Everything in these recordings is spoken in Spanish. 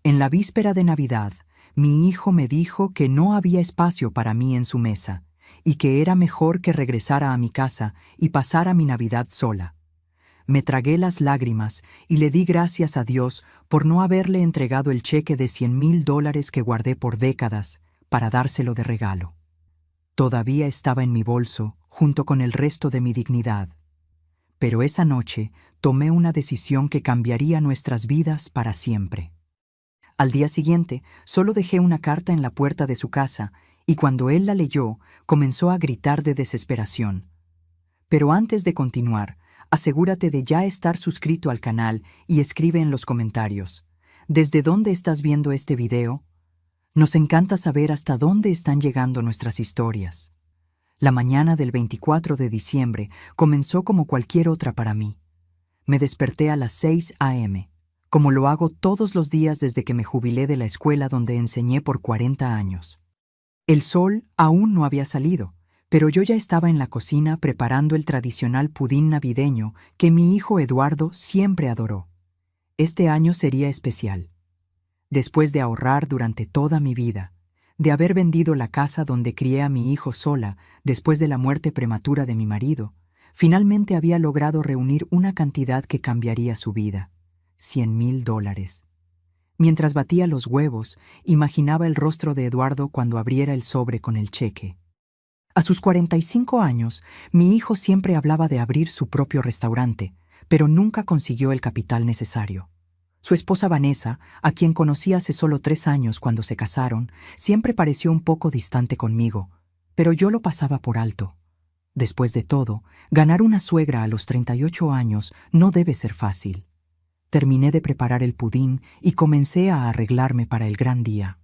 En la víspera de Navidad, mi hijo me dijo que no había espacio para mí en su mesa y que era mejor que regresara a mi casa y pasara mi Navidad sola. Me tragué las lágrimas y le di gracias a Dios por no haberle entregado el cheque de $100,000 que guardé por décadas para dárselo de regalo. Todavía estaba en mi bolso, junto con el resto de mi dignidad. Pero esa noche tomé una decisión que cambiaría nuestras vidas para siempre. Al día siguiente, solo dejé una carta en la puerta de su casa y cuando él la leyó, comenzó a gritar de desesperación. Pero antes de continuar, asegúrate de ya estar suscrito al canal y escribe en los comentarios: ¿desde dónde estás viendo este video? Nos encanta saber hasta dónde están llegando nuestras historias. La mañana del 24 de diciembre comenzó como cualquier otra para mí. Me desperté a las 6 a.m., como lo hago todos los días desde que me jubilé de la escuela donde enseñé por 40 años. El sol aún no había salido, pero yo ya estaba en la cocina preparando el tradicional pudín navideño que mi hijo Eduardo siempre adoró. Este año sería especial. Después de ahorrar durante toda mi vida, de haber vendido la casa donde crié a mi hijo sola después de la muerte prematura de mi marido, finalmente había logrado reunir una cantidad que cambiaría su vida: $100,000. Mientras batía los huevos, imaginaba el rostro de Eduardo cuando abriera el sobre con el cheque. A sus 45 años, mi hijo siempre hablaba de abrir su propio restaurante, pero nunca consiguió el capital necesario. Su esposa Vanessa, a quien conocí hace solo 3 años cuando se casaron, siempre pareció un poco distante conmigo, pero yo lo pasaba por alto. Después de todo, ganar una suegra a los 38 años no debe ser fácil. Terminé de preparar el pudín y comencé a arreglarme para el gran día.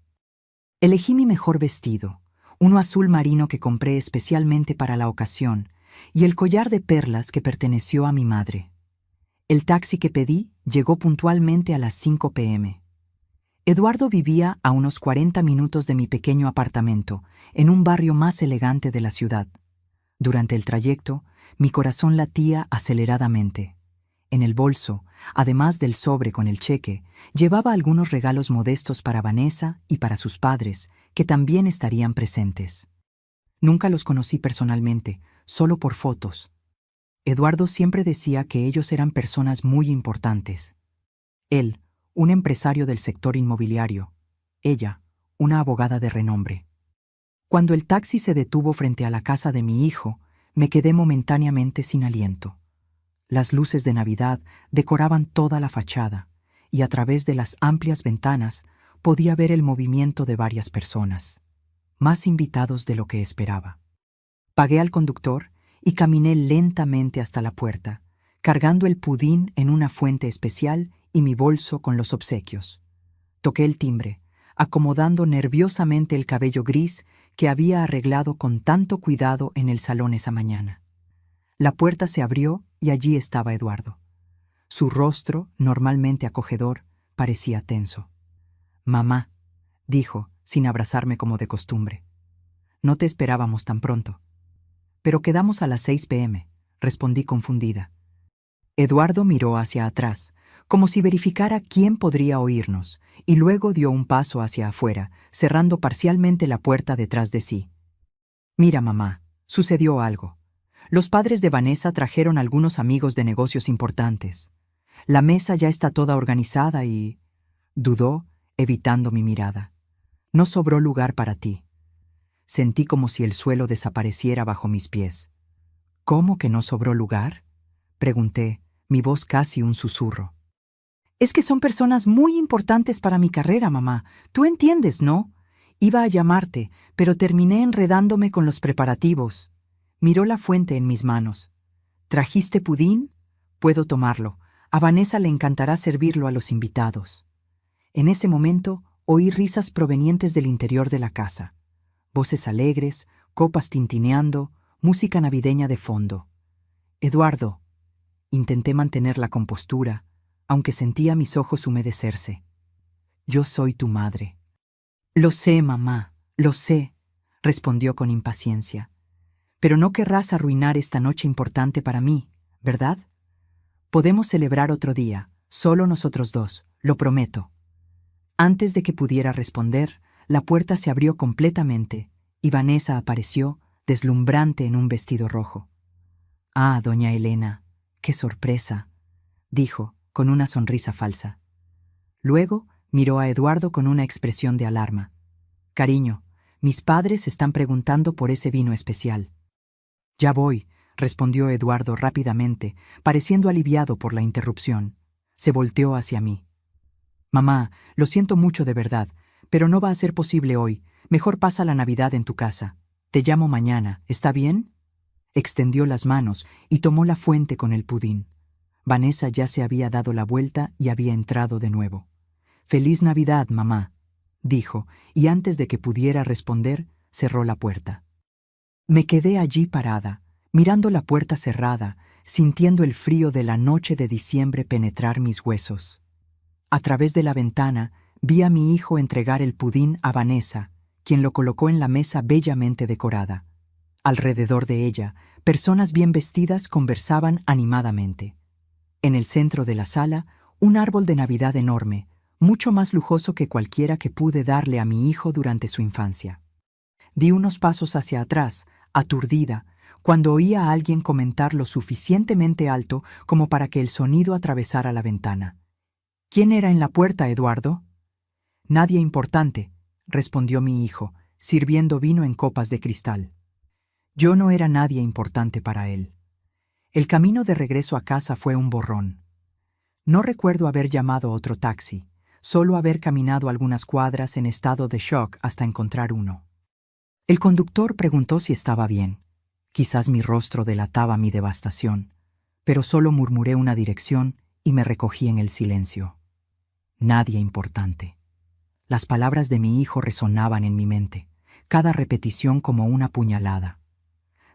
Elegí mi mejor vestido, uno azul marino que compré especialmente para la ocasión, y el collar de perlas que perteneció a mi madre. El taxi que pedí llegó puntualmente a las 5 p.m. Eduardo vivía a unos 40 minutos de mi pequeño apartamento, en un barrio más elegante de la ciudad. Durante el trayecto, mi corazón latía aceleradamente. En el bolso, además del sobre con el cheque, llevaba algunos regalos modestos para Vanessa y para sus padres, que también estarían presentes. Nunca los conocí personalmente, solo por fotos. Eduardo siempre decía que ellos eran personas muy importantes. Él, un empresario del sector inmobiliario. Ella, una abogada de renombre. Cuando el taxi se detuvo frente a la casa de mi hijo, me quedé momentáneamente sin aliento. Las luces de Navidad decoraban toda la fachada, y a través de las amplias ventanas podía ver el movimiento de varias personas, más invitados de lo que esperaba. Pagué al conductor y caminé lentamente hasta la puerta, cargando el pudín en una fuente especial y mi bolso con los obsequios. Toqué el timbre, acomodando nerviosamente el cabello gris que había arreglado con tanto cuidado en el salón esa mañana. La puerta se abrió y allí estaba Eduardo. Su rostro, normalmente acogedor, parecía tenso. «Mamá», dijo, sin abrazarme como de costumbre. «No te esperábamos tan pronto». «Pero quedamos a las 6 p.m», respondí confundida. Eduardo miró hacia atrás, como si verificara quién podría oírnos, y luego dio un paso hacia afuera, cerrando parcialmente la puerta detrás de sí. «Mira, mamá, sucedió algo. Los padres de Vanessa trajeron algunos amigos de negocios importantes. La mesa ya está toda organizada y...» Dudó, evitando mi mirada. «No sobró lugar para ti». Sentí como si el suelo desapareciera bajo mis pies. «¿Cómo que no sobró lugar?», pregunté, mi voz casi un susurro. «Es que son personas muy importantes para mi carrera, mamá. Tú entiendes, ¿no? Iba a llamarte, pero terminé enredándome con los preparativos». Miró la fuente en mis manos. «¿Trajiste pudín? Puedo tomarlo. A Vanessa le encantará servirlo a los invitados». En ese momento oí risas provenientes del interior de la casa. Voces alegres, copas tintineando, música navideña de fondo. «Eduardo». Intenté mantener la compostura, aunque sentía mis ojos humedecerse. «Yo soy tu madre». «Lo sé, mamá, lo sé», respondió con impaciencia. «Pero no querrás arruinar esta noche importante para mí, ¿verdad? Podemos celebrar otro día, solo nosotros dos, lo prometo». Antes de que pudiera responder, la puerta se abrió completamente y Vanessa apareció, deslumbrante en un vestido rojo. «Ah, doña Elena, qué sorpresa», dijo, con una sonrisa falsa. Luego miró a Eduardo con una expresión de alarma. «Cariño, mis padres están preguntando por ese vino especial». «Ya voy», respondió Eduardo rápidamente, pareciendo aliviado por la interrupción. Se volteó hacia mí. «Mamá, lo siento mucho de verdad, pero no va a ser posible hoy. Mejor pasa la Navidad en tu casa. Te llamo mañana, ¿está bien?» Extendió las manos y tomó la fuente con el pudín. Vanessa ya se había dado la vuelta y había entrado de nuevo. «Feliz Navidad, mamá», dijo, y antes de que pudiera responder, cerró la puerta. Me quedé allí parada, mirando la puerta cerrada, sintiendo el frío de la noche de diciembre penetrar mis huesos. A través de la ventana vi a mi hijo entregar el pudín a Vanessa, quien lo colocó en la mesa bellamente decorada. Alrededor de ella, personas bien vestidas conversaban animadamente. En el centro de la sala, un árbol de Navidad enorme, mucho más lujoso que cualquiera que pude darle a mi hijo durante su infancia. Di unos pasos hacia atrás, aturdida, cuando oí a alguien comentar lo suficientemente alto como para que el sonido atravesara la ventana. «¿Quién era en la puerta, Eduardo?» «Nadie importante», respondió mi hijo, sirviendo vino en copas de cristal. Yo no era nadie importante para él. El camino de regreso a casa fue un borrón. No recuerdo haber llamado otro taxi, solo haber caminado algunas cuadras en estado de shock hasta encontrar uno. El conductor preguntó si estaba bien. Quizás mi rostro delataba mi devastación, pero solo murmuré una dirección y me recogí en el silencio. Nadie importante. Las palabras de mi hijo resonaban en mi mente, cada repetición como una puñalada.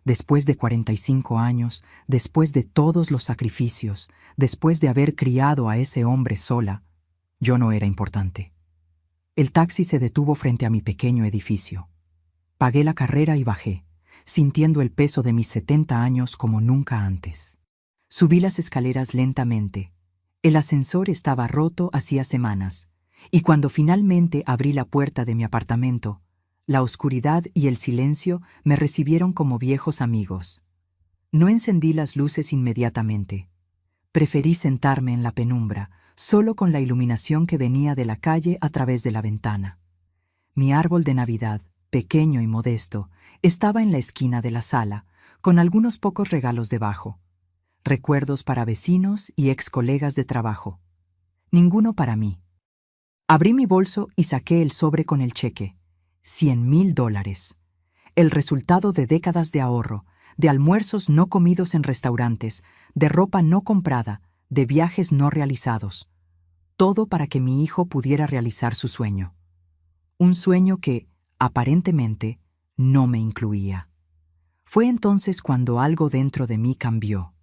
Después de 45 años, después de todos los sacrificios, después de haber criado a ese hombre sola, yo no era importante. El taxi se detuvo frente a mi pequeño edificio. Pagué la carrera y bajé, sintiendo el peso de mis 70 años como nunca antes. Subí las escaleras lentamente. El ascensor estaba roto hacía semanas, y cuando finalmente abrí la puerta de mi apartamento, la oscuridad y el silencio me recibieron como viejos amigos. No encendí las luces inmediatamente. Preferí sentarme en la penumbra, solo con la iluminación que venía de la calle a través de la ventana. Mi árbol de Navidad, pequeño y modesto, estaba en la esquina de la sala, con algunos pocos regalos debajo. Recuerdos para vecinos y ex colegas de trabajo. Ninguno para mí. Abrí mi bolso y saqué el sobre con el cheque. $100,000. El resultado de décadas de ahorro, de almuerzos no comidos en restaurantes, de ropa no comprada, de viajes no realizados. Todo para que mi hijo pudiera realizar su sueño. Un sueño que, aparentemente, no me incluía. Fue entonces cuando algo dentro de mí cambió.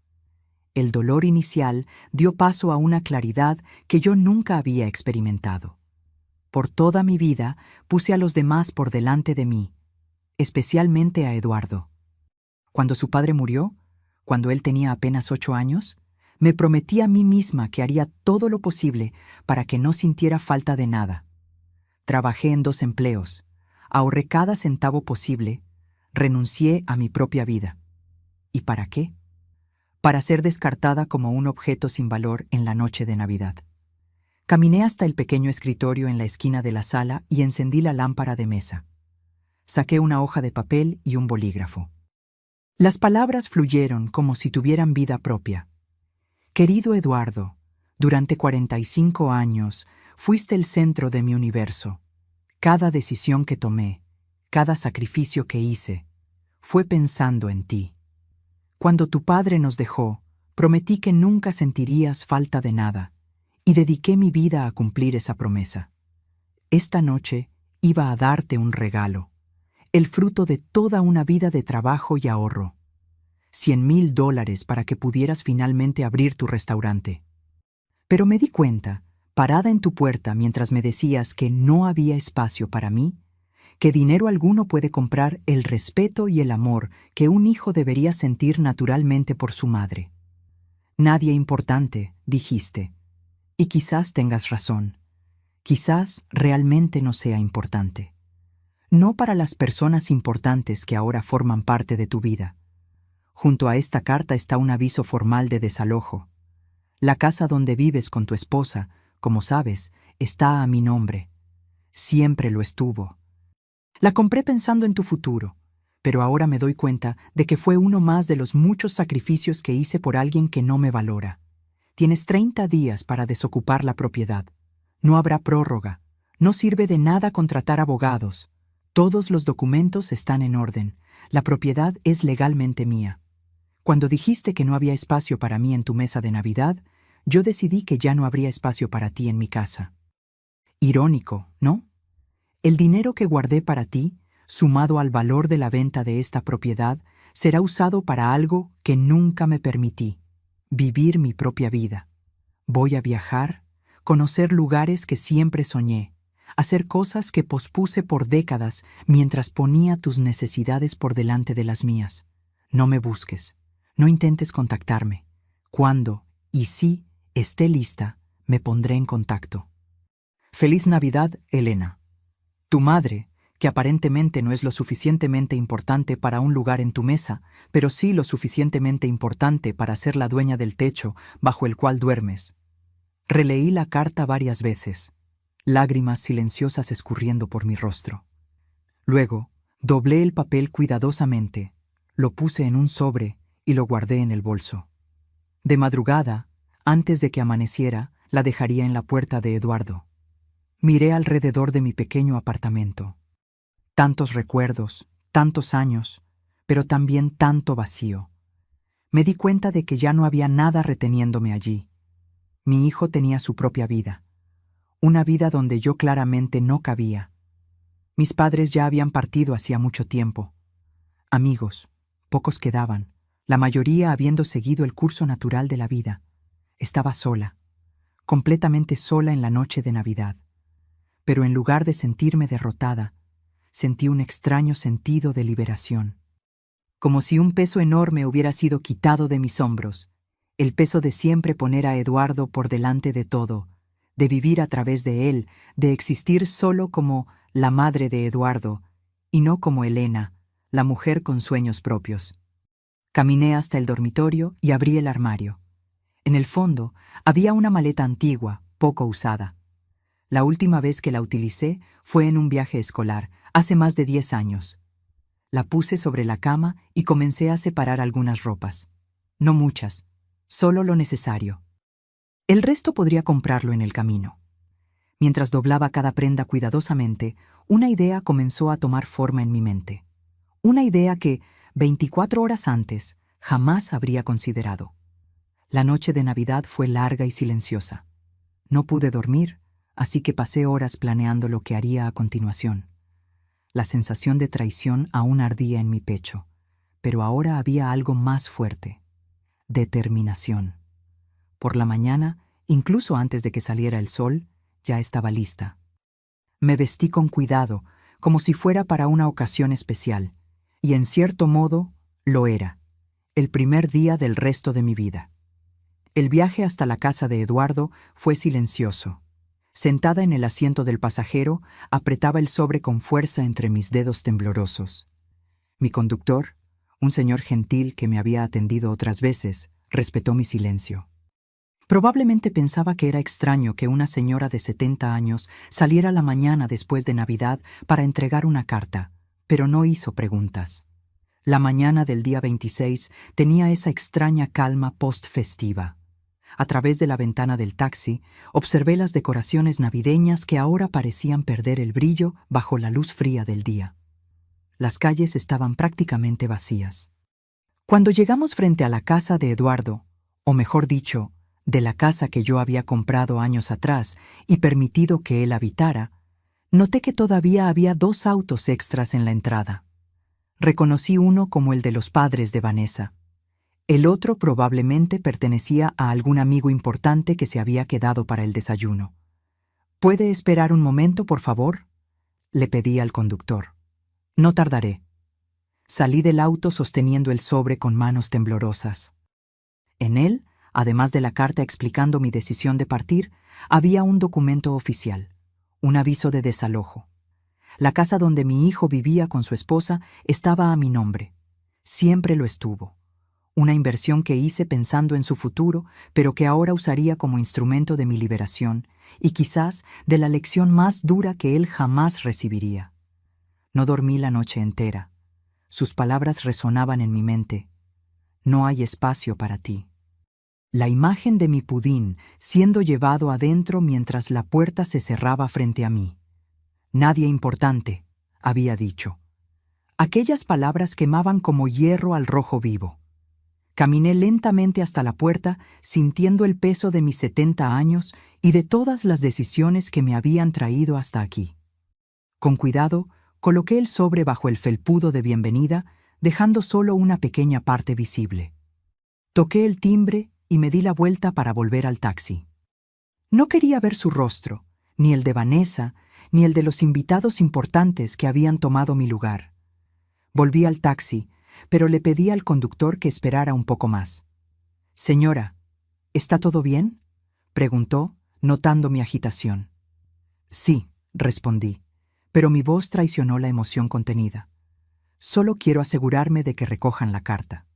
El dolor inicial dio paso a una claridad que yo nunca había experimentado. Por toda mi vida puse a los demás por delante de mí, especialmente a Eduardo. Cuando su padre murió, cuando él tenía apenas 8 años, me prometí a mí misma que haría todo lo posible para que no sintiera falta de nada. Trabajé en 2 empleos, ahorré cada centavo posible, renuncié a mi propia vida. ¿Y para qué? Para ser descartada como un objeto sin valor en la noche de Navidad. Caminé hasta el pequeño escritorio en la esquina de la sala y encendí la lámpara de mesa. Saqué una hoja de papel y un bolígrafo. Las palabras fluyeron como si tuvieran vida propia. Querido Eduardo, durante 45 años fuiste el centro de mi universo. Cada decisión que tomé, cada sacrificio que hice, fue pensando en ti. Cuando tu padre nos dejó, prometí que nunca sentirías falta de nada, y dediqué mi vida a cumplir esa promesa. Esta noche iba a darte un regalo, el fruto de toda una vida de trabajo y ahorro. $100,000 para que pudieras finalmente abrir tu restaurante. Pero me di cuenta, parada en tu puerta mientras me decías que no había espacio para mí, que dinero alguno puede comprar el respeto y el amor que un hijo debería sentir naturalmente por su madre. Nadie importante, dijiste. Y quizás tengas razón. quizás realmente no sea importante. No para las personas importantes que ahora forman parte de tu vida. Junto a esta carta está un aviso formal de desalojo. La casa donde vives con tu esposa, como sabes, está a mi nombre. Siempre lo estuvo. La compré pensando en tu futuro, pero ahora me doy cuenta de que fue uno más de los muchos sacrificios que hice por alguien que no me valora. Tienes 30 días para desocupar la propiedad. No habrá prórroga. No sirve de nada contratar abogados. Todos los documentos están en orden. La propiedad es legalmente mía. Cuando dijiste que no había espacio para mí en tu mesa de Navidad, yo decidí que ya no habría espacio para ti en mi casa. Irónico, ¿no? El dinero que guardé para ti, sumado al valor de la venta de esta propiedad, será usado para algo que nunca me permití: vivir mi propia vida. Voy a viajar, conocer lugares que siempre soñé, hacer cosas que pospuse por décadas mientras ponía tus necesidades por delante de las mías. No me busques, no intentes contactarme. Cuando, y si, esté lista, me pondré en contacto. Feliz Navidad, Elena. Tu madre, que aparentemente no es lo suficientemente importante para un lugar en tu mesa, pero sí lo suficientemente importante para ser la dueña del techo bajo el cual duermes. Releí la carta varias veces, lágrimas silenciosas escurriendo por mi rostro. Luego, doblé el papel cuidadosamente, lo puse en un sobre y lo guardé en el bolso. De madrugada, antes de que amaneciera, la dejaría en la puerta de Eduardo. Miré alrededor de mi pequeño apartamento. Tantos recuerdos, tantos años, pero también tanto vacío. Me di cuenta de que ya no había nada reteniéndome allí. Mi hijo tenía su propia vida, una vida donde yo claramente no cabía. Mis padres ya habían partido hacía mucho tiempo. Amigos, pocos quedaban, la mayoría habiendo seguido el curso natural de la vida. Estaba sola, completamente sola en la noche de Navidad. Pero en lugar de sentirme derrotada, sentí un extraño sentido de liberación. Como si un peso enorme hubiera sido quitado de mis hombros, el peso de siempre poner a Eduardo por delante de todo, de vivir a través de él, de existir solo como la madre de Eduardo, y no como Elena, la mujer con sueños propios. Caminé hasta el dormitorio y abrí el armario. En el fondo había una maleta antigua, poco usada. La última vez que la utilicé fue en un viaje escolar, hace más de 10 años. La puse sobre la cama y comencé a separar algunas ropas. No muchas, solo lo necesario. El resto podría comprarlo en el camino. Mientras doblaba cada prenda cuidadosamente, una idea comenzó a tomar forma en mi mente. Una idea que, 24 horas antes, jamás habría considerado. La noche de Navidad fue larga y silenciosa. No pude dormir, así que pasé horas planeando lo que haría a continuación. La sensación de traición aún ardía en mi pecho, pero ahora había algo más fuerte: determinación. Por la mañana, incluso antes de que saliera el sol, ya estaba lista. Me vestí con cuidado, como si fuera para una ocasión especial, y en cierto modo lo era, el primer día del resto de mi vida. El viaje hasta la casa de Eduardo fue silencioso. Sentada en el asiento del pasajero, apretaba el sobre con fuerza entre mis dedos temblorosos. Mi conductor, un señor gentil que me había atendido otras veces, respetó mi silencio. Probablemente pensaba que era extraño que una señora de 70 años saliera la mañana después de Navidad para entregar una carta, pero no hizo preguntas. La mañana del día 26 tenía esa extraña calma post-festiva. A través de la ventana del taxi, observé las decoraciones navideñas que ahora parecían perder el brillo bajo la luz fría del día. Las calles estaban prácticamente vacías. Cuando llegamos frente a la casa de Eduardo, o mejor dicho, de la casa que yo había comprado años atrás y permitido que él habitara, noté que todavía había 2 autos extras en la entrada. Reconocí uno como el de los padres de Vanessa. El otro probablemente pertenecía a algún amigo importante que se había quedado para el desayuno. ¿Puede esperar un momento, por favor?, le pedí al conductor. No tardaré. Salí del auto sosteniendo el sobre con manos temblorosas. En él, además de la carta explicando mi decisión de partir, había un documento oficial, Un aviso de desalojo. La casa donde mi hijo vivía con su esposa estaba a mi nombre. Siempre lo estuvo. Una inversión que hice pensando en su futuro, pero que ahora usaría como instrumento de mi liberación y quizás de la lección más dura que él jamás recibiría. No dormí la noche entera. Sus palabras resonaban en mi mente. No hay espacio para ti. La imagen de mi pudín siendo llevado adentro mientras la puerta se cerraba frente a mí. Nadie importante, había dicho. Aquellas palabras quemaban como hierro al rojo vivo. Caminé lentamente hasta la puerta, sintiendo el peso de mis 70 años y de todas las decisiones que me habían traído hasta aquí. Con cuidado, coloqué el sobre bajo el felpudo de bienvenida, dejando solo una pequeña parte visible. Toqué el timbre y me di la vuelta para volver al taxi. No quería ver su rostro, ni el de Vanessa, ni el de los invitados importantes que habían tomado mi lugar. Volví al taxi, pero le pedí al conductor que esperara un poco más. «Señora, ¿está todo bien?», preguntó, notando mi agitación. «Sí», respondí, pero mi voz traicionó la emoción contenida. «Solo quiero asegurarme de que recojan la carta».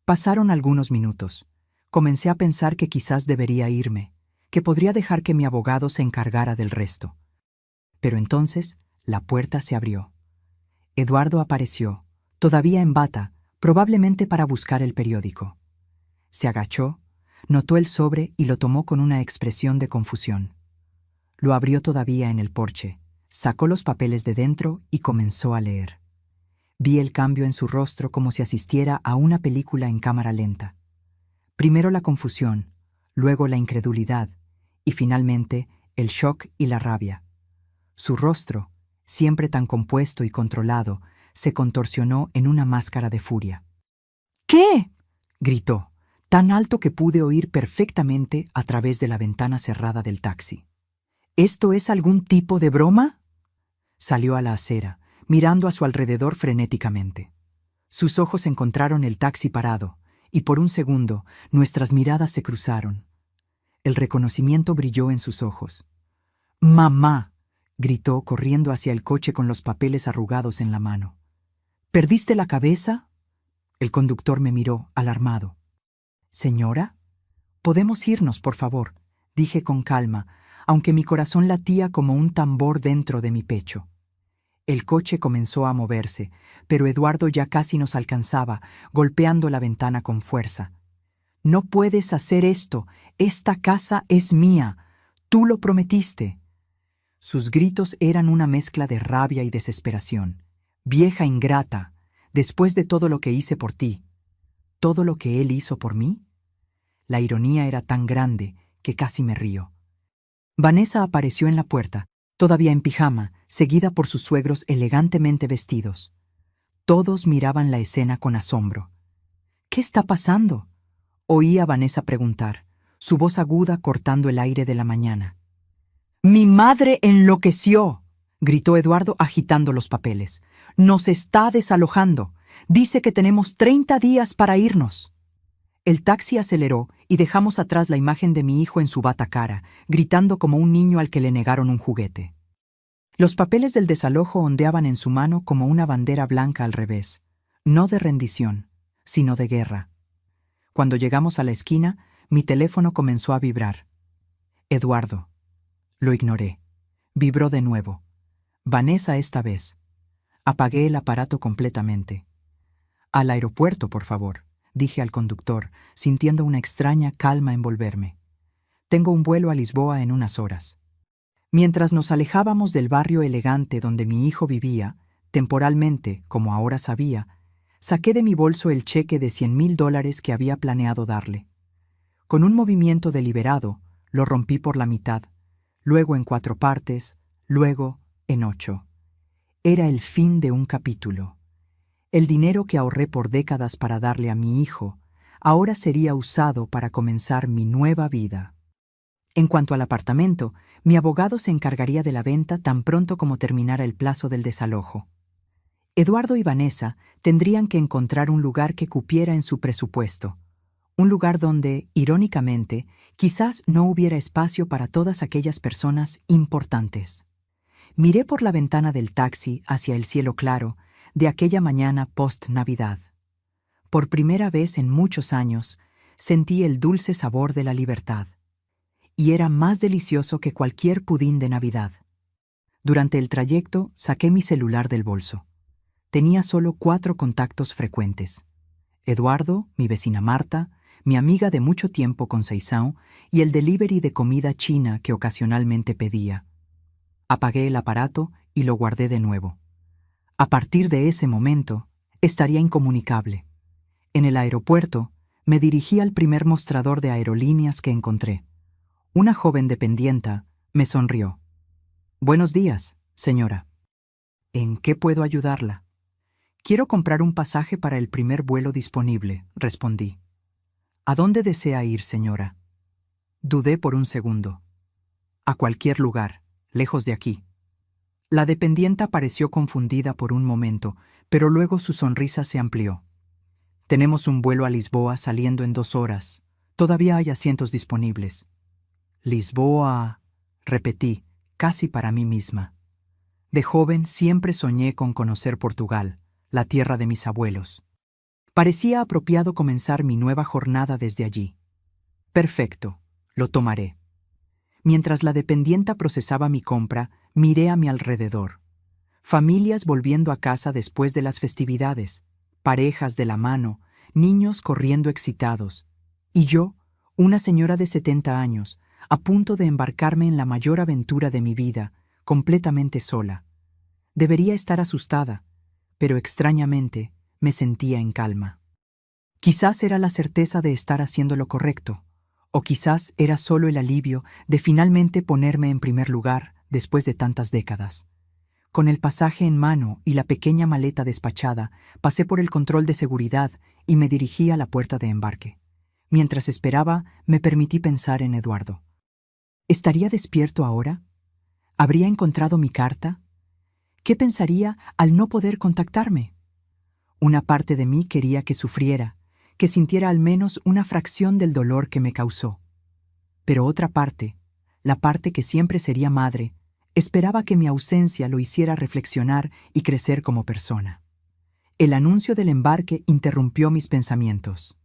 Pasaron algunos minutos. Comencé a pensar que quizás debería irme, que podría dejar que mi abogado se encargara del resto. Pero entonces la puerta se abrió. Eduardo apareció, todavía en bata, probablemente para buscar el periódico. Se agachó, notó el sobre y lo tomó con una expresión de confusión. Lo abrió todavía en el porche, sacó los papeles de dentro y comenzó a leer. Vi el cambio en su rostro como si asistiera a una película en cámara lenta. Primero la confusión, luego la incredulidad y finalmente el shock y la rabia. Su rostro, siempre tan compuesto y controlado, se contorsionó en una máscara de furia. «¿Qué?», gritó, tan alto que pude oír perfectamente a través de la ventana cerrada del taxi. «¿Esto es algún tipo de broma?». Salió a la acera, mirando a su alrededor frenéticamente. Sus ojos encontraron el taxi parado, y por un segundo nuestras miradas se cruzaron. El reconocimiento brilló en sus ojos. «¡Mamá!», gritó corriendo hacia el coche con los papeles arrugados en la mano. «¿Perdiste la cabeza?». El conductor me miró, alarmado. «Señora, podemos irnos, por favor», dije con calma, aunque mi corazón latía como un tambor dentro de mi pecho. El coche comenzó a moverse, pero Eduardo ya casi nos alcanzaba, golpeando la ventana con fuerza. «No puedes hacer esto. Esta casa es mía. Tú lo prometiste». Sus gritos eran una mezcla de rabia y desesperación. «Vieja ingrata, después de todo lo que hice por ti, ¿todo lo que él hizo por mí?». La ironía era tan grande que casi me río. Vanessa apareció en la puerta, todavía en pijama, seguida por sus suegros elegantemente vestidos. Todos miraban la escena con asombro. «¿Qué está pasando?», oí a Vanessa preguntar, su voz aguda cortando el aire de la mañana. «Mi madre enloqueció», gritó Eduardo agitando los papeles. «Nos está desalojando. Dice que tenemos 30 días para irnos». El taxi aceleró y dejamos atrás la imagen de mi hijo en su bata cara, gritando como un niño al que le negaron un juguete. Los papeles del desalojo ondeaban en su mano como una bandera blanca al revés, no de rendición, sino de guerra. Cuando llegamos a la esquina, mi teléfono comenzó a vibrar. «Eduardo». Lo ignoré. Vibró de nuevo. Vanessa esta vez. Apagué el aparato completamente. «Al aeropuerto, por favor», dije al conductor, sintiendo una extraña calma envolverme. «Tengo un vuelo a Lisboa en unas horas». Mientras nos alejábamos del barrio elegante donde mi hijo vivía, temporalmente, como ahora sabía, saqué de mi bolso el cheque de $100,000 que había planeado darle. Con un movimiento deliberado, lo rompí por la mitad, luego en 4 partes, luego en 8. Era el fin de un capítulo. El dinero que ahorré por décadas para darle a mi hijo, ahora sería usado para comenzar mi nueva vida. En cuanto al apartamento, mi abogado se encargaría de la venta tan pronto como terminara el plazo del desalojo. Eduardo y Vanessa tendrían que encontrar un lugar que cupiera en su presupuesto, un lugar donde, irónicamente, quizás no hubiera espacio para todas aquellas personas importantes. Miré por la ventana del taxi hacia el cielo claro de aquella mañana post-Navidad. Por primera vez en muchos años, sentí el dulce sabor de la libertad. Y era más delicioso que cualquier pudín de Navidad. Durante el trayecto, saqué mi celular del bolso. Tenía solo 4 contactos frecuentes: Eduardo, mi vecina Marta, mi amiga de mucho tiempo con Seisao y el delivery de comida china que ocasionalmente pedía. Apagué el aparato y lo guardé de nuevo. A partir de ese momento, estaría incomunicable. En el aeropuerto, me dirigí al primer mostrador de aerolíneas que encontré. Una joven dependienta me sonrió. «Buenos días, señora. ¿En qué puedo ayudarla?» «Quiero comprar un pasaje para el primer vuelo disponible», respondí. «¿A dónde desea ir, señora?» Dudé por un segundo. «A cualquier lugar, lejos de aquí». La dependienta pareció confundida por un momento, pero luego su sonrisa se amplió. «Tenemos un vuelo a Lisboa saliendo en 2 horas. Todavía hay asientos disponibles». «Lisboa», repetí, casi para mí misma. De joven siempre soñé con conocer Portugal, la tierra de mis abuelos. Parecía apropiado comenzar mi nueva jornada desde allí. «Perfecto, lo tomaré». Mientras la dependienta procesaba mi compra, miré a mi alrededor. Familias volviendo a casa después de las festividades, parejas de la mano, niños corriendo excitados. Y yo, una señora de 70 años, a punto de embarcarme en la mayor aventura de mi vida, completamente sola. Debería estar asustada, pero extrañamente me sentía en calma. Quizás era la certeza de estar haciendo lo correcto, o quizás era solo el alivio de finalmente ponerme en primer lugar después de tantas décadas. Con el pasaje en mano y la pequeña maleta despachada, pasé por el control de seguridad y me dirigí a la puerta de embarque. Mientras esperaba, me permití pensar en Eduardo. ¿Estaría despierto ahora? ¿Habría encontrado mi carta? ¿Qué pensaría al no poder contactarme? Una parte de mí quería que sufriera, que sintiera al menos una fracción del dolor que me causó. Pero otra parte, la parte que siempre sería madre, esperaba que mi ausencia lo hiciera reflexionar y crecer como persona. El anuncio del embarque interrumpió mis pensamientos.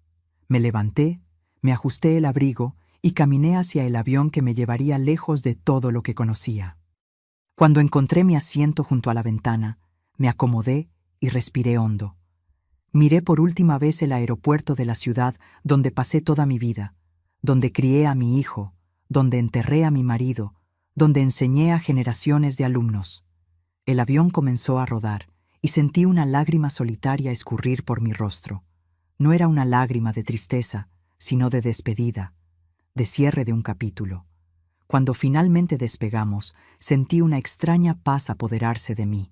Me levanté, me ajusté el abrigo y caminé hacia el avión que me llevaría lejos de todo lo que conocía. Cuando encontré mi asiento junto a la ventana, me acomodé y respiré hondo. Miré por última vez el aeropuerto de la ciudad donde pasé toda mi vida, donde crié a mi hijo, donde enterré a mi marido, donde enseñé a generaciones de alumnos. El avión comenzó a rodar y sentí una lágrima solitaria escurrir por mi rostro. No era una lágrima de tristeza, sino de despedida, de cierre de un capítulo. Cuando finalmente despegamos, sentí una extraña paz apoderarse de mí.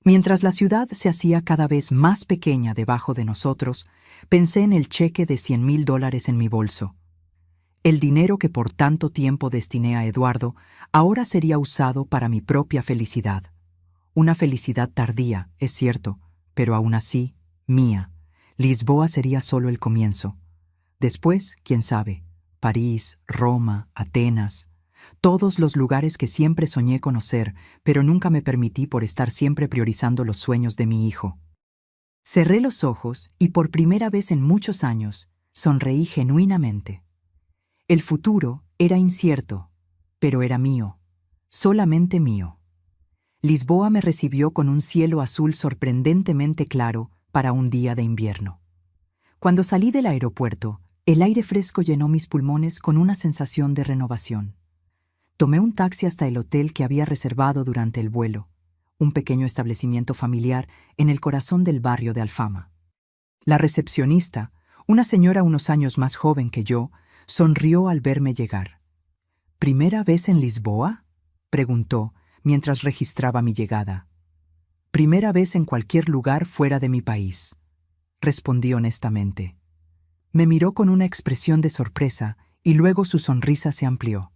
Mientras la ciudad se hacía cada vez más pequeña debajo de nosotros, pensé en el cheque de $100,000 en mi bolso. El dinero que por tanto tiempo destiné a Eduardo ahora sería usado para mi propia felicidad. Una felicidad tardía, es cierto, pero aún así, mía. Lisboa sería solo el comienzo. Después, quién sabe, París, Roma, Atenas, todos los lugares que siempre soñé conocer, pero nunca me permití por estar siempre priorizando los sueños de mi hijo. Cerré los ojos y por primera vez en muchos años sonreí genuinamente. El futuro era incierto, pero era mío, solamente mío. Lisboa me recibió con un cielo azul sorprendentemente claro para un día de invierno. Cuando salí del aeropuerto, el aire fresco llenó mis pulmones con una sensación de renovación. Tomé un taxi hasta el hotel que había reservado durante el vuelo, un pequeño establecimiento familiar en el corazón del barrio de Alfama. La recepcionista, una señora unos años más joven que yo, sonrió al verme llegar. ¿Primera vez en Lisboa?, preguntó mientras registraba mi llegada. «Primera vez en cualquier lugar fuera de mi país», respondí honestamente. Me miró con una expresión de sorpresa y luego su sonrisa se amplió.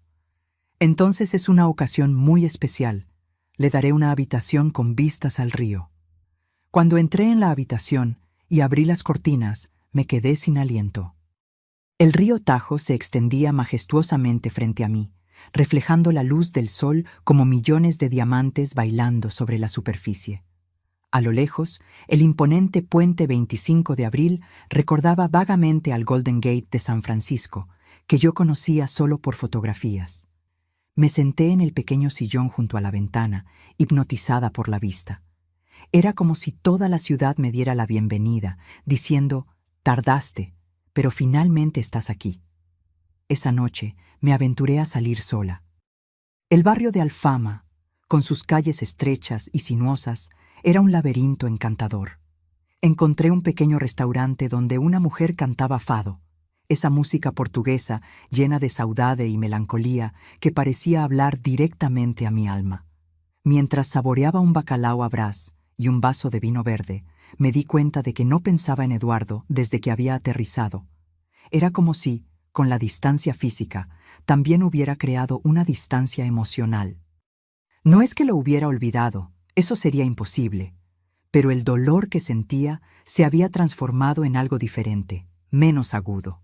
«Entonces es una ocasión muy especial. Le daré una habitación con vistas al río». Cuando entré en la habitación y abrí las cortinas, me quedé sin aliento. El río Tajo se extendía majestuosamente frente a mí, reflejando la luz del sol como millones de diamantes bailando sobre la superficie. A lo lejos, el imponente puente 25 de abril recordaba vagamente al Golden Gate de San Francisco, que yo conocía solo por fotografías. Me senté en el pequeño sillón junto a la ventana, hipnotizada por la vista. Era como si toda la ciudad me diera la bienvenida, diciendo: «Tardaste, pero finalmente estás aquí». Esa noche me aventuré a salir sola. El barrio de Alfama, con sus calles estrechas y sinuosas, era un laberinto encantador. Encontré un pequeño restaurante donde una mujer cantaba fado, esa música portuguesa llena de saudade y melancolía que parecía hablar directamente a mi alma. Mientras saboreaba un bacalao a brás y un vaso de vino verde, me di cuenta de que no pensaba en Eduardo desde que había aterrizado. Era como si, con la distancia física, también hubiera creado una distancia emocional. No es que lo hubiera olvidado, eso sería imposible, pero el dolor que sentía se había transformado en algo diferente, menos agudo.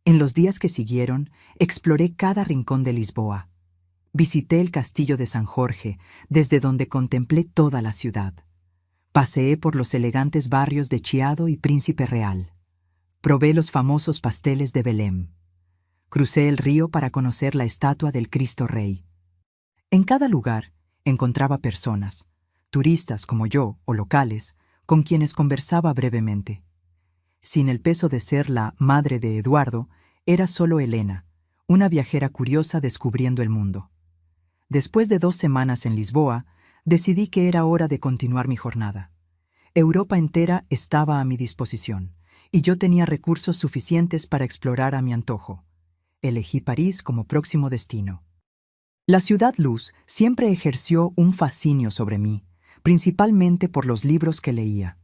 En los días que siguieron, exploré cada rincón de Lisboa. Visité el castillo de San Jorge, desde donde contemplé toda la ciudad. Paseé por los elegantes barrios de Chiado y Príncipe Real. Probé los famosos pasteles de Belém. Crucé el río para conocer la estatua del Cristo Rey. En cada lugar encontraba personas, turistas como yo o locales, con quienes conversaba brevemente. Sin el peso de ser la madre de Eduardo, era solo Elena, una viajera curiosa descubriendo el mundo. Después de 2 semanas en Lisboa, decidí que era hora de continuar mi jornada. Europa entera estaba a mi disposición, y yo tenía recursos suficientes para explorar a mi antojo. Elegí París como próximo destino. La ciudad luz siempre ejerció un fascinio sobre mí, principalmente por los libros que leía.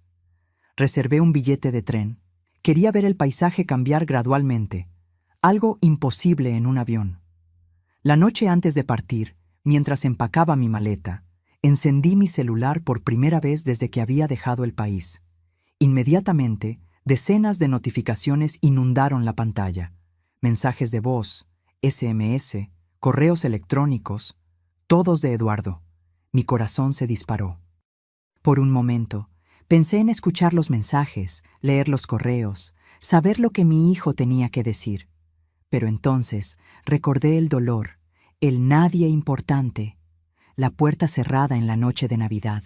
Reservé un billete de tren. Quería ver el paisaje cambiar gradualmente, algo imposible en un avión. La noche antes de partir, mientras empacaba mi maleta, encendí mi celular por primera vez desde que había dejado el país. Inmediatamente, decenas de notificaciones inundaron la pantalla. Mensajes de voz, SMS, correos electrónicos, todos de Eduardo. Mi corazón se disparó. Por un momento, pensé en escuchar los mensajes, leer los correos, saber lo que mi hijo tenía que decir. Pero entonces recordé el dolor, el nadie importante, la puerta cerrada en la noche de Navidad.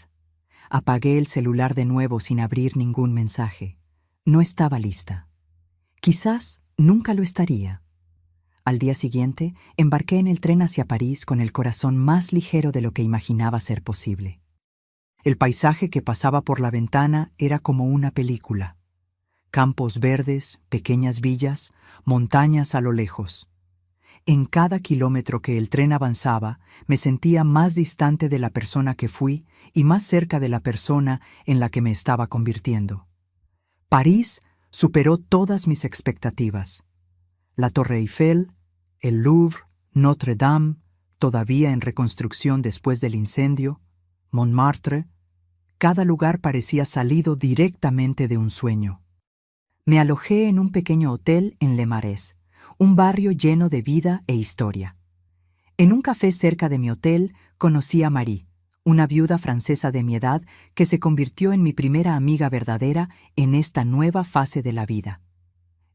Apagué el celular de nuevo sin abrir ningún mensaje. No estaba lista. Quizás nunca lo estaría. Al día siguiente, embarqué en el tren hacia París con el corazón más ligero de lo que imaginaba ser posible. El paisaje que pasaba por la ventana era como una película. Campos verdes, pequeñas villas, montañas a lo lejos. En cada kilómetro que el tren avanzaba, me sentía más distante de la persona que fui y más cerca de la persona en la que me estaba convirtiendo. París superó todas mis expectativas. La Torre Eiffel, el Louvre, Notre Dame, todavía en reconstrucción después del incendio, Montmartre, cada lugar parecía salido directamente de un sueño. Me alojé en un pequeño hotel en Le Marais, un barrio lleno de vida e historia. En un café cerca de mi hotel conocí a Marie, una viuda francesa de mi edad que se convirtió en mi primera amiga verdadera en esta nueva fase de la vida.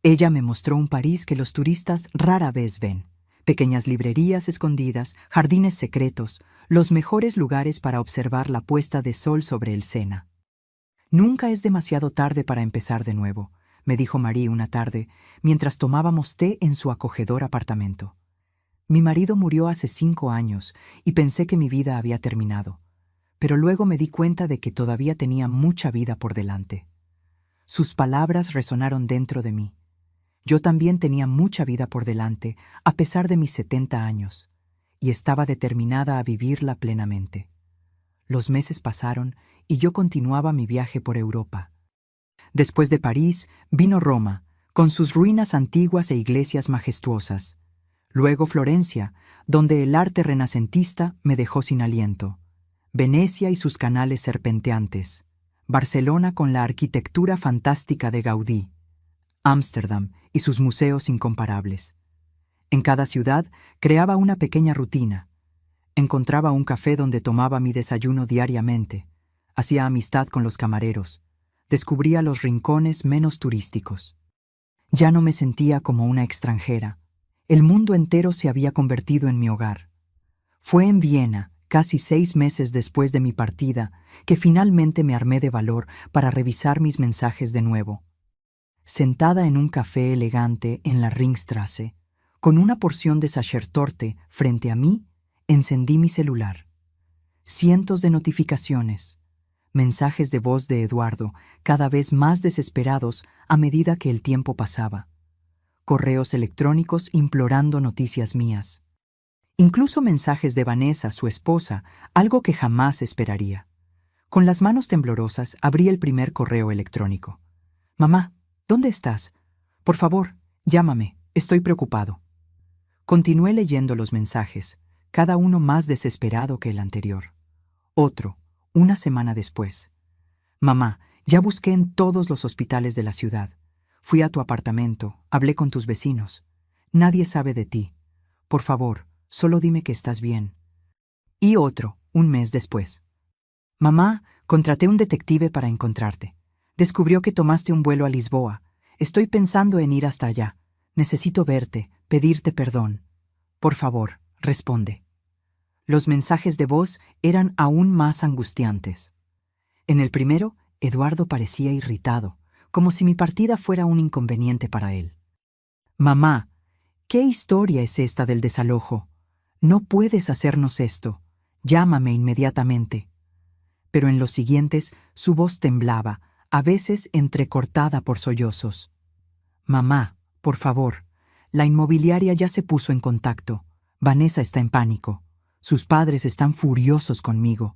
Ella me mostró un París que los turistas rara vez ven. Pequeñas librerías escondidas, jardines secretos, los mejores lugares para observar la puesta de sol sobre el Sena. «Nunca es demasiado tarde para empezar de nuevo», me dijo Marie una tarde, mientras tomábamos té en su acogedor apartamento. Mi marido murió hace 5 años y pensé que mi vida había terminado, pero luego me di cuenta de que todavía tenía mucha vida por delante. Sus palabras resonaron dentro de mí. Yo también tenía mucha vida por delante, a pesar de mis 70 años, y estaba determinada a vivirla plenamente. Los meses pasaron y yo continuaba mi viaje por Europa. Después de París vino Roma, con sus ruinas antiguas e iglesias majestuosas. Luego Florencia, donde el arte renacentista me dejó sin aliento. Venecia y sus canales serpenteantes. Barcelona con la arquitectura fantástica de Gaudí. Ámsterdam y sus museos incomparables. En cada ciudad creaba una pequeña rutina. Encontraba un café donde tomaba mi desayuno diariamente. Hacía amistad con los camareros. Descubría los rincones menos turísticos. Ya no me sentía como una extranjera. El mundo entero se había convertido en mi hogar. Fue en Viena, casi 6 meses después de mi partida, que finalmente me armé de valor para revisar mis mensajes de nuevo. Sentada en un café elegante en la Ringstrasse, con una porción de Sachertorte frente a mí, encendí mi celular. Cientos de notificaciones, mensajes de voz de Eduardo, cada vez más desesperados a medida que el tiempo pasaba. Correos electrónicos implorando noticias mías. Incluso mensajes de Vanessa, su esposa, algo que jamás esperaría. Con las manos temblorosas abrí el primer correo electrónico. «Mamá, ¿dónde estás? Por favor, llámame, estoy preocupado». Continué leyendo los mensajes, cada uno más desesperado que el anterior. Otro, una semana después. «Mamá, ya busqué en todos los hospitales de la ciudad. Fui a tu apartamento, hablé con tus vecinos. Nadie sabe de ti. Por favor, solo dime que estás bien». Y otro, un mes después. «Mamá, contraté un detective para encontrarte. Descubrió que tomaste un vuelo a Lisboa. Estoy pensando en ir hasta allá. Necesito verte, pedirte perdón. Por favor, responde». Los mensajes de voz eran aún más angustiantes. En el primero, Eduardo parecía irritado, como si mi partida fuera un inconveniente para él. «Mamá, ¿qué historia es esta del desalojo? No puedes hacernos esto. Llámame inmediatamente». Pero en los siguientes, su voz temblaba, a veces entrecortada por sollozos. «Mamá, por favor, la inmobiliaria ya se puso en contacto. Vanessa está en pánico. Sus padres están furiosos conmigo.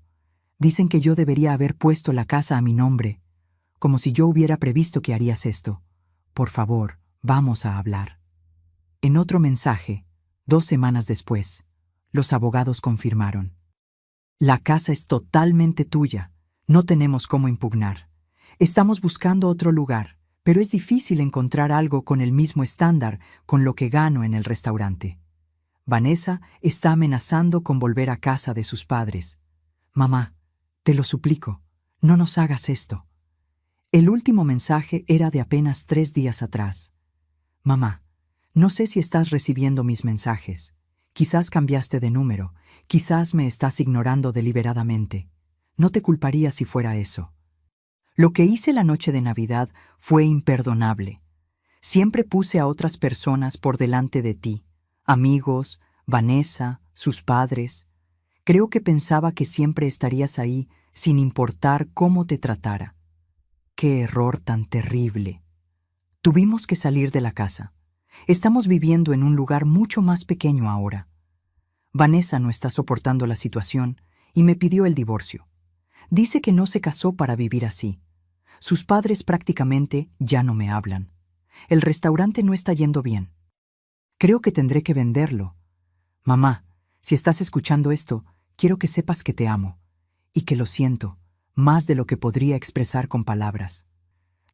Dicen que yo debería haber puesto la casa a mi nombre, como si yo hubiera previsto que harías esto. Por favor, vamos a hablar». En otro mensaje, 2 semanas después, los abogados confirmaron: «La casa es totalmente tuya. No tenemos cómo impugnar. Estamos buscando otro lugar, pero es difícil encontrar algo con el mismo estándar con lo que gano en el restaurante. Vanessa está amenazando con volver a casa de sus padres. Mamá, te lo suplico, no nos hagas esto». El último mensaje era de apenas 3 días atrás. «Mamá, no sé si estás recibiendo mis mensajes. Quizás cambiaste de número, quizás me estás ignorando deliberadamente. No te culparía si fuera eso. Lo que hice la noche de Navidad fue imperdonable. Siempre puse a otras personas por delante de ti, amigos, Vanessa, sus padres. Creo que pensaba que siempre estarías ahí sin importar cómo te tratara. ¡Qué error tan terrible! Tuvimos que salir de la casa. Estamos viviendo en un lugar mucho más pequeño ahora. Vanessa no está soportando la situación y me pidió el divorcio. Dice que no se casó para vivir así. Sus padres prácticamente ya no me hablan. El restaurante no está yendo bien. Creo que tendré que venderlo. Mamá, si estás escuchando esto, quiero que sepas que te amo y que lo siento, más de lo que podría expresar con palabras».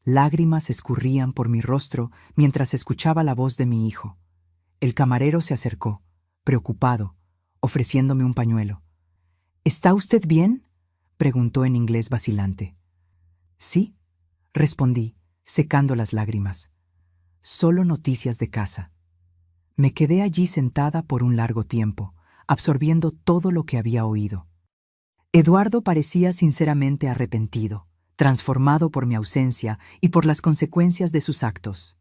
Lágrimas escurrían por mi rostro mientras escuchaba la voz de mi hijo. El camarero se acercó, preocupado, ofreciéndome un pañuelo. «¿Está usted bien?», preguntó en inglés vacilante. «Sí», respondí, secando las lágrimas. «Solo noticias de casa». Me quedé allí sentada por un largo tiempo, absorbiendo todo lo que había oído. Eduardo parecía sinceramente arrepentido, transformado por mi ausencia y por las consecuencias de sus actos.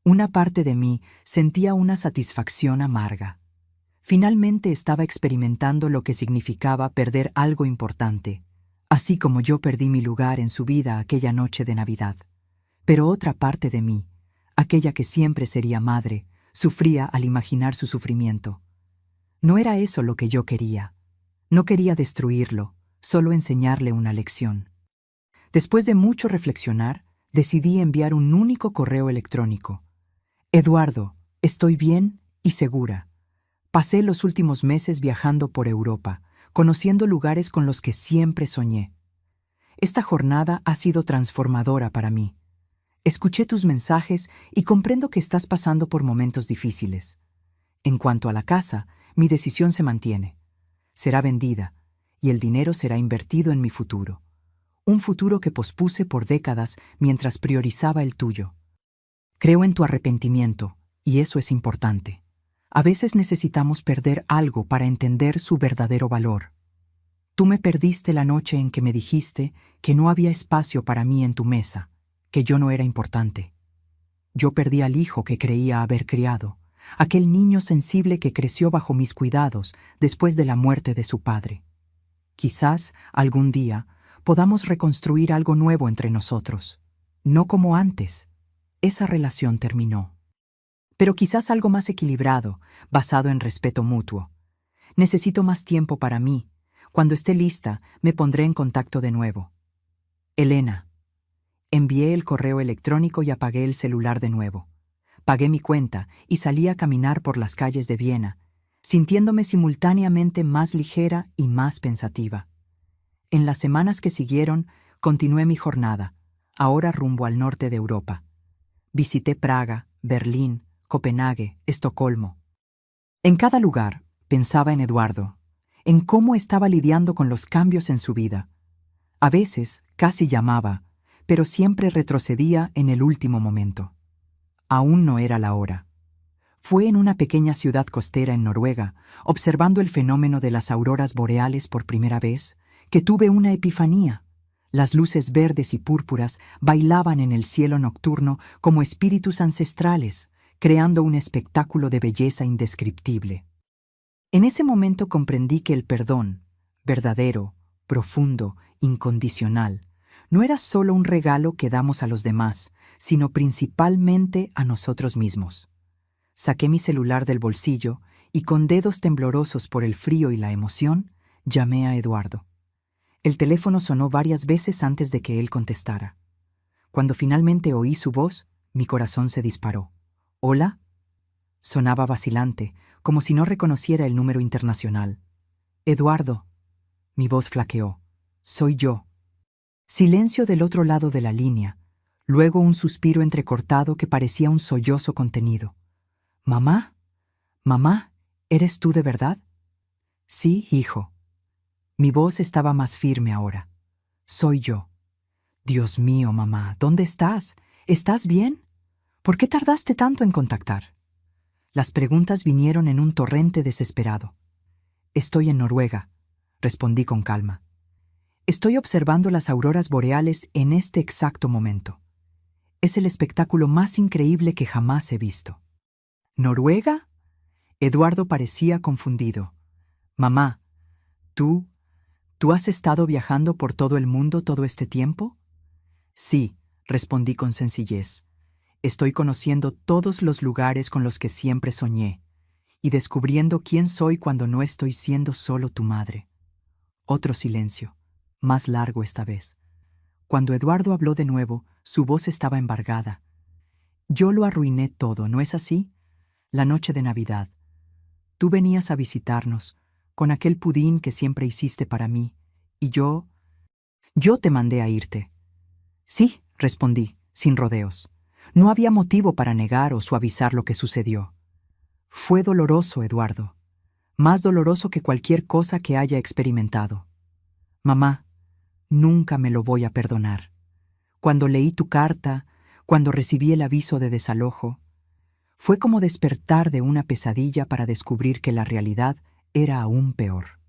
Una parte de mí sentía una satisfacción amarga. Finalmente estaba experimentando lo que significaba perder algo importante, así como yo perdí mi lugar en su vida aquella noche de Navidad. Pero otra parte de mí, aquella que siempre sería madre, sufría al imaginar su sufrimiento. No era eso lo que yo quería. No quería destruirlo, solo enseñarle una lección. Después de mucho reflexionar, decidí enviar un único correo electrónico. «Eduardo, estoy bien y segura. Pasé los últimos meses viajando por Europa, conociendo lugares con los que siempre soñé. Esta jornada ha sido transformadora para mí. Escuché tus mensajes y comprendo que estás pasando por momentos difíciles. En cuanto a la casa, mi decisión se mantiene. Será vendida, y el dinero será invertido en mi futuro. Un futuro que pospuse por décadas mientras priorizaba el tuyo. Creo en tu arrepentimiento, y eso es importante. A veces necesitamos perder algo para entender su verdadero valor. Tú me perdiste la noche en que me dijiste que no había espacio para mí en tu mesa, que yo no era importante. Yo perdí al hijo que creía haber criado, aquel niño sensible que creció bajo mis cuidados después de la muerte de su padre. Quizás, algún día, podamos reconstruir algo nuevo entre nosotros. No como antes. Esa relación terminó. Pero quizás algo más equilibrado, basado en respeto mutuo. Necesito más tiempo para mí. Cuando esté lista, me pondré en contacto de nuevo. Elena. Envié el correo electrónico y apagué el celular de nuevo. Pagué mi cuenta y salí a caminar por las calles de Viena, sintiéndome simultáneamente más ligera y más pensativa. En las semanas que siguieron, continué mi jornada, ahora rumbo al norte de Europa. Visité Praga, Berlín, Copenhague, Estocolmo. En cada lugar, pensaba en Eduardo, en cómo estaba lidiando con los cambios en su vida. A veces, casi llamaba, pero siempre retrocedía en el último momento. Aún no era la hora. Fue en una pequeña ciudad costera en Noruega, observando el fenómeno de las auroras boreales por primera vez, que tuve una epifanía. Las luces verdes y púrpuras bailaban en el cielo nocturno como espíritus ancestrales, creando un espectáculo de belleza indescriptible. En ese momento comprendí que el perdón, verdadero, profundo, incondicional, no era solo un regalo que damos a los demás, sino principalmente a nosotros mismos. Saqué mi celular del bolsillo y con dedos temblorosos por el frío y la emoción, llamé a Eduardo. El teléfono sonó varias veces antes de que él contestara. Cuando finalmente oí su voz, mi corazón se disparó. ¿Hola? Sonaba vacilante, como si no reconociera el número internacional. Eduardo. Mi voz flaqueó. Soy yo. Silencio del otro lado de la línea, luego un suspiro entrecortado que parecía un sollozo contenido. ¿Mamá? ¿Mamá? ¿Eres tú de verdad? Sí, hijo. Mi voz estaba más firme ahora. Soy yo. Dios mío, mamá, ¿dónde estás? ¿Estás bien? ¿Por qué tardaste tanto en contactar? Las preguntas vinieron en un torrente desesperado. Estoy en Noruega, respondí con calma. Estoy observando las auroras boreales en este exacto momento. Es el espectáculo más increíble que jamás he visto. ¿Noruega? Eduardo parecía confundido. Mamá, ¿tú has estado viajando por todo el mundo todo este tiempo? Sí, respondí con sencillez. Estoy conociendo todos los lugares con los que siempre soñé y descubriendo quién soy cuando no estoy siendo solo tu madre. Otro silencio, más largo esta vez. Cuando Eduardo habló de nuevo, su voz estaba embargada. Yo lo arruiné todo, ¿no es así? La noche de Navidad. Tú venías a visitarnos, con aquel pudín que siempre hiciste para mí, y yo te mandé a irte. Sí, respondí, sin rodeos. No había motivo para negar o suavizar lo que sucedió. Fue doloroso, Eduardo. Más doloroso que cualquier cosa que haya experimentado. Mamá, nunca me lo voy a perdonar. Cuando leí tu carta, cuando recibí el aviso de desalojo, fue como despertar de una pesadilla para descubrir que la realidad era aún peor.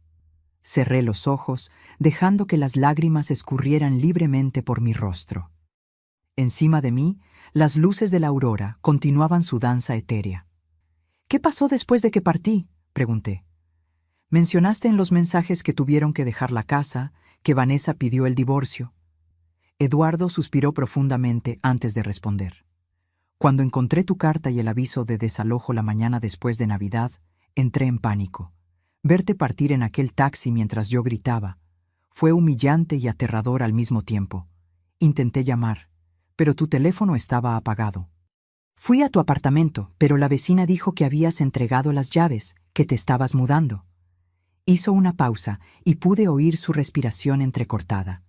Cerré los ojos, dejando que las lágrimas escurrieran libremente por mi rostro. Encima de mí, las luces de la aurora continuaban su danza etérea. ¿Qué pasó después de que partí?, pregunté. Mencionaste en los mensajes que tuvieron que dejar la casa, que Vanessa pidió el divorcio. Eduardo suspiró profundamente antes de responder. Cuando encontré tu carta y el aviso de desalojo la mañana después de Navidad, entré en pánico. Verte partir en aquel taxi mientras yo gritaba fue humillante y aterrador al mismo tiempo. Intenté llamar, pero tu teléfono estaba apagado. Fui a tu apartamento, pero la vecina dijo que habías entregado las llaves, que te estabas mudando. Hizo una pausa y pude oír su respiración entrecortada.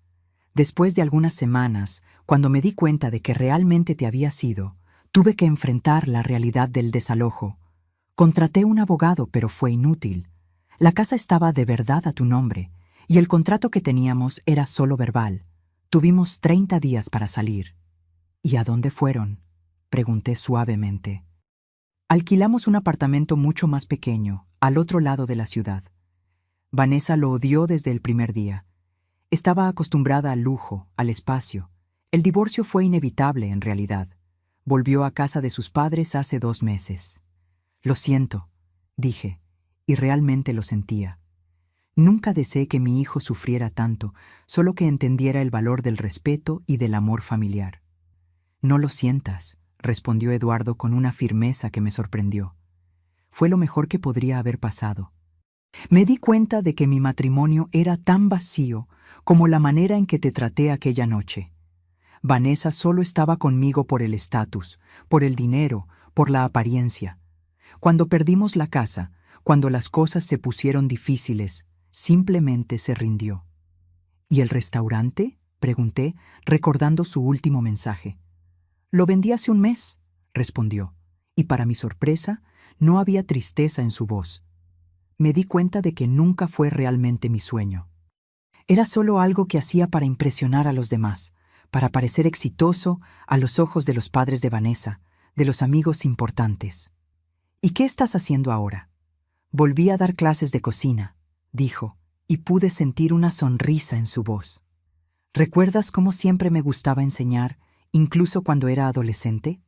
Después de algunas semanas, cuando me di cuenta de que realmente te habías ido, tuve que enfrentar la realidad del desalojo. Contraté un abogado, pero fue inútil. La casa estaba de verdad a tu nombre, y el contrato que teníamos era solo verbal. Tuvimos 30 días para salir. ¿Y a dónde fueron?, pregunté suavemente. Alquilamos un apartamento mucho más pequeño, al otro lado de la ciudad. Vanessa lo odió desde el primer día. Estaba acostumbrada al lujo, al espacio. El divorcio fue inevitable, en realidad. Volvió a casa de sus padres hace 2 meses. Lo siento, dije, y realmente lo sentía. Nunca deseé que mi hijo sufriera tanto, solo que entendiera el valor del respeto y del amor familiar. No lo sientas, respondió Eduardo con una firmeza que me sorprendió. Fue lo mejor que podría haber pasado. Me di cuenta de que mi matrimonio era tan vacío como la manera en que te traté aquella noche. Vanessa solo estaba conmigo por el estatus, por el dinero, por la apariencia. Cuando perdimos la casa, cuando las cosas se pusieron difíciles, simplemente se rindió. ¿Y el restaurante?, pregunté, recordando su último mensaje. Lo vendí hace 1 mes, respondió, y para mi sorpresa, no había tristeza en su voz. Me di cuenta de que nunca fue realmente mi sueño. Era solo algo que hacía para impresionar a los demás, para parecer exitoso a los ojos de los padres de Vanessa, de los amigos importantes. ¿Y qué estás haciendo ahora? Volví a dar clases de cocina, dijo, y pude sentir una sonrisa en su voz. ¿Recuerdas cómo siempre me gustaba enseñar, incluso cuando era adolescente?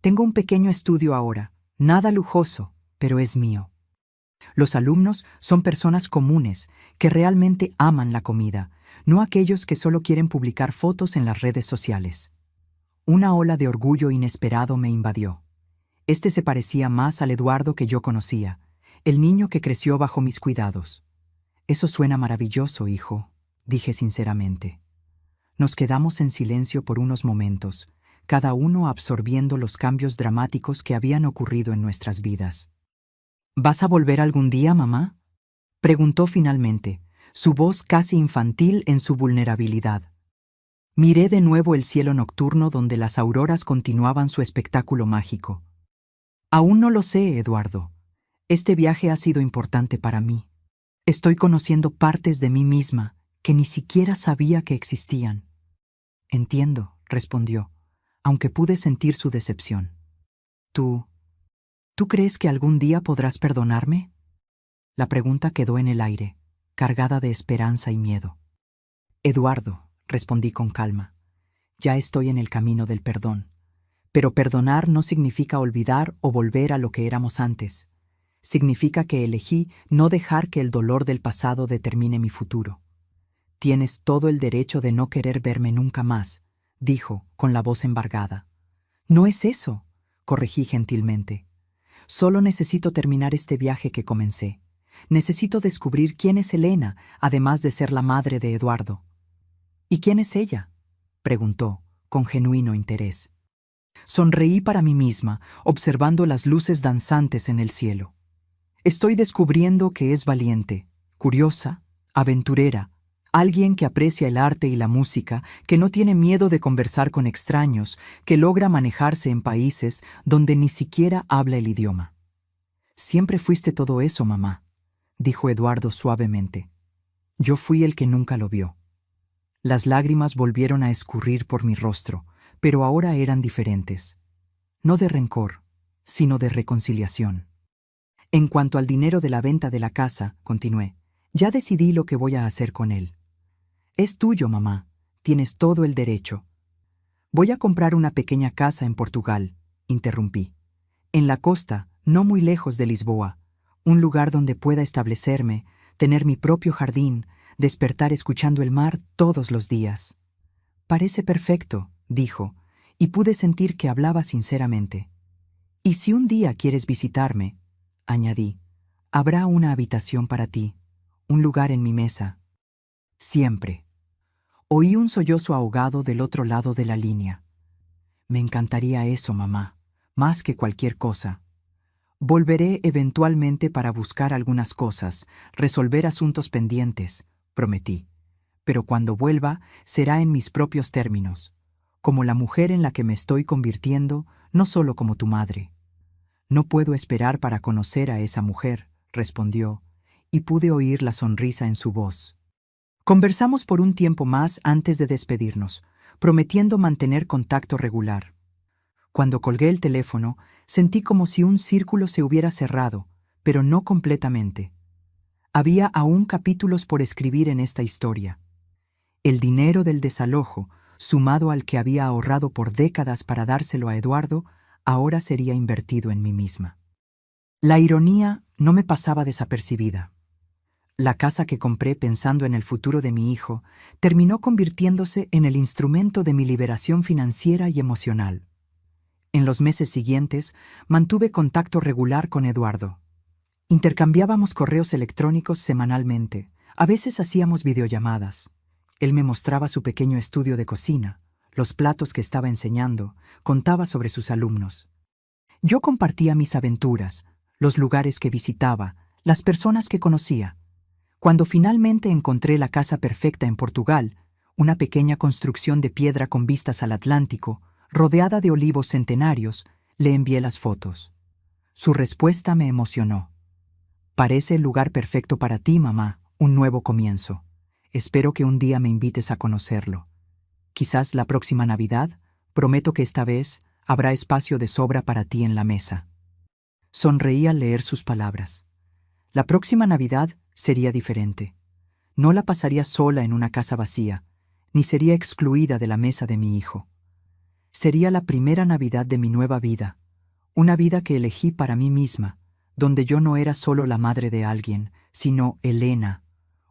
Tengo un pequeño estudio ahora, nada lujoso, pero es mío. Los alumnos son personas comunes que realmente aman la comida, no aquellos que solo quieren publicar fotos en las redes sociales. Una ola de orgullo inesperado me invadió. Este se parecía más al Eduardo que yo conocía, el niño que creció bajo mis cuidados. Eso suena maravilloso, hijo, dije sinceramente. Nos quedamos en silencio por unos momentos, cada uno absorbiendo los cambios dramáticos que habían ocurrido en nuestras vidas. ¿Vas a volver algún día, mamá?, preguntó finalmente, su voz casi infantil en su vulnerabilidad. Miré de nuevo el cielo nocturno donde las auroras continuaban su espectáculo mágico. Aún no lo sé, Eduardo. Este viaje ha sido importante para mí. Estoy conociendo partes de mí misma que ni siquiera sabía que existían. Entiendo, respondió, aunque pude sentir su decepción. ¿Tú crees que algún día podrás perdonarme? La pregunta quedó en el aire, cargada de esperanza y miedo. Eduardo, respondí con calma, ya estoy en el camino del perdón. Pero perdonar no significa olvidar o volver a lo que éramos antes. Significa que elegí no dejar que el dolor del pasado determine mi futuro. Tienes todo el derecho de no querer verme nunca más, dijo, con la voz embargada. No es eso, corregí gentilmente. Solo necesito terminar este viaje que comencé. Necesito descubrir quién es Elena, además de ser la madre de Eduardo. ¿Y quién es ella?, preguntó, con genuino interés. Sonreí para mí misma, observando las luces danzantes en el cielo. Estoy descubriendo que es valiente, curiosa, aventurera, alguien que aprecia el arte y la música, que no tiene miedo de conversar con extraños, que logra manejarse en países donde ni siquiera habla el idioma. Siempre fuiste todo eso, mamá, dijo Eduardo suavemente. Yo fui el que nunca lo vio. Las lágrimas volvieron a escurrir por mi rostro, pero ahora eran diferentes. No de rencor, sino de reconciliación. En cuanto al dinero de la venta de la casa, continué, ya decidí lo que voy a hacer con él. Es tuyo, mamá. Tienes todo el derecho. Voy a comprar una pequeña casa en Portugal, interrumpí. En la costa, no muy lejos de Lisboa, un lugar donde pueda establecerme, tener mi propio jardín, despertar escuchando el mar todos los días. Parece perfecto, dijo, y pude sentir que hablaba sinceramente. Y si un día quieres visitarme, añadí, habrá una habitación para ti, un lugar en mi mesa. Siempre. Oí un sollozo ahogado del otro lado de la línea. Me encantaría eso, mamá, más que cualquier cosa. Volveré eventualmente para buscar algunas cosas, resolver asuntos pendientes, prometí. Pero cuando vuelva, será en mis propios términos, como la mujer en la que me estoy convirtiendo, no solo como tu madre. No puedo esperar para conocer a esa mujer, respondió, y pude oír la sonrisa en su voz. Conversamos por un tiempo más antes de despedirnos, prometiendo mantener contacto regular. Cuando colgué el teléfono, sentí como si un círculo se hubiera cerrado, pero no completamente. Había aún capítulos por escribir en esta historia. El dinero del desalojo, sumado al que había ahorrado por décadas para dárselo a Eduardo, ahora sería invertido en mí misma. La ironía no me pasaba desapercibida. La casa que compré pensando en el futuro de mi hijo terminó convirtiéndose en el instrumento de mi liberación financiera y emocional. En los meses siguientes, mantuve contacto regular con Eduardo. Intercambiábamos correos electrónicos semanalmente, a veces hacíamos videollamadas. Él me mostraba su pequeño estudio de cocina, los platos que estaba enseñando, contaba sobre sus alumnos. Yo compartía mis aventuras, los lugares que visitaba, las personas que conocía. Cuando finalmente encontré la casa perfecta en Portugal, una pequeña construcción de piedra con vistas al Atlántico, rodeada de olivos centenarios, le envié las fotos. Su respuesta me emocionó. Parece el lugar perfecto para ti, mamá, un nuevo comienzo. Espero que un día me invites a conocerlo. Quizás la próxima Navidad, prometo que esta vez habrá espacio de sobra para ti en la mesa. Sonreí al leer sus palabras. La próxima Navidad sería diferente. No la pasaría sola en una casa vacía, ni sería excluida de la mesa de mi hijo. Sería la primera Navidad de mi nueva vida, una vida que elegí para mí misma, donde yo no era solo la madre de alguien, sino Elena,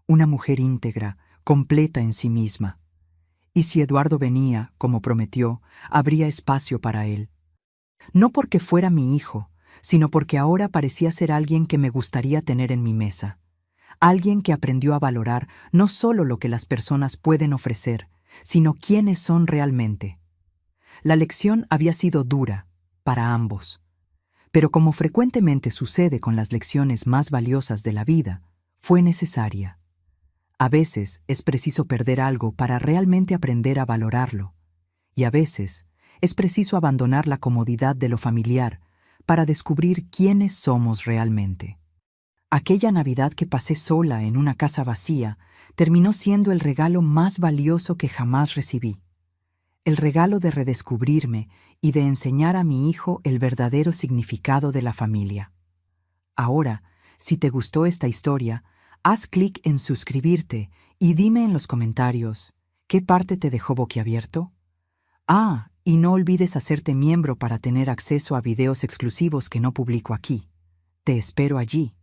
una mujer íntegra, completa en sí misma. Y si Eduardo venía, como prometió, habría espacio para él. No porque fuera mi hijo, sino porque ahora parecía ser alguien que me gustaría tener en mi mesa. Alguien que aprendió a valorar no solo lo que las personas pueden ofrecer, sino quiénes son realmente. La lección había sido dura, para ambos. Pero como frecuentemente sucede con las lecciones más valiosas de la vida, fue necesaria. A veces es preciso perder algo para realmente aprender a valorarlo, y a veces es preciso abandonar la comodidad de lo familiar para descubrir quiénes somos realmente. Aquella Navidad que pasé sola en una casa vacía terminó siendo el regalo más valioso que jamás recibí. El regalo de redescubrirme y de enseñar a mi hijo el verdadero significado de la familia. Ahora, si te gustó esta historia, haz clic en suscribirte y dime en los comentarios, ¿qué parte te dejó boquiabierto? Y no olvides hacerte miembro para tener acceso a videos exclusivos que no publico aquí. Te espero allí.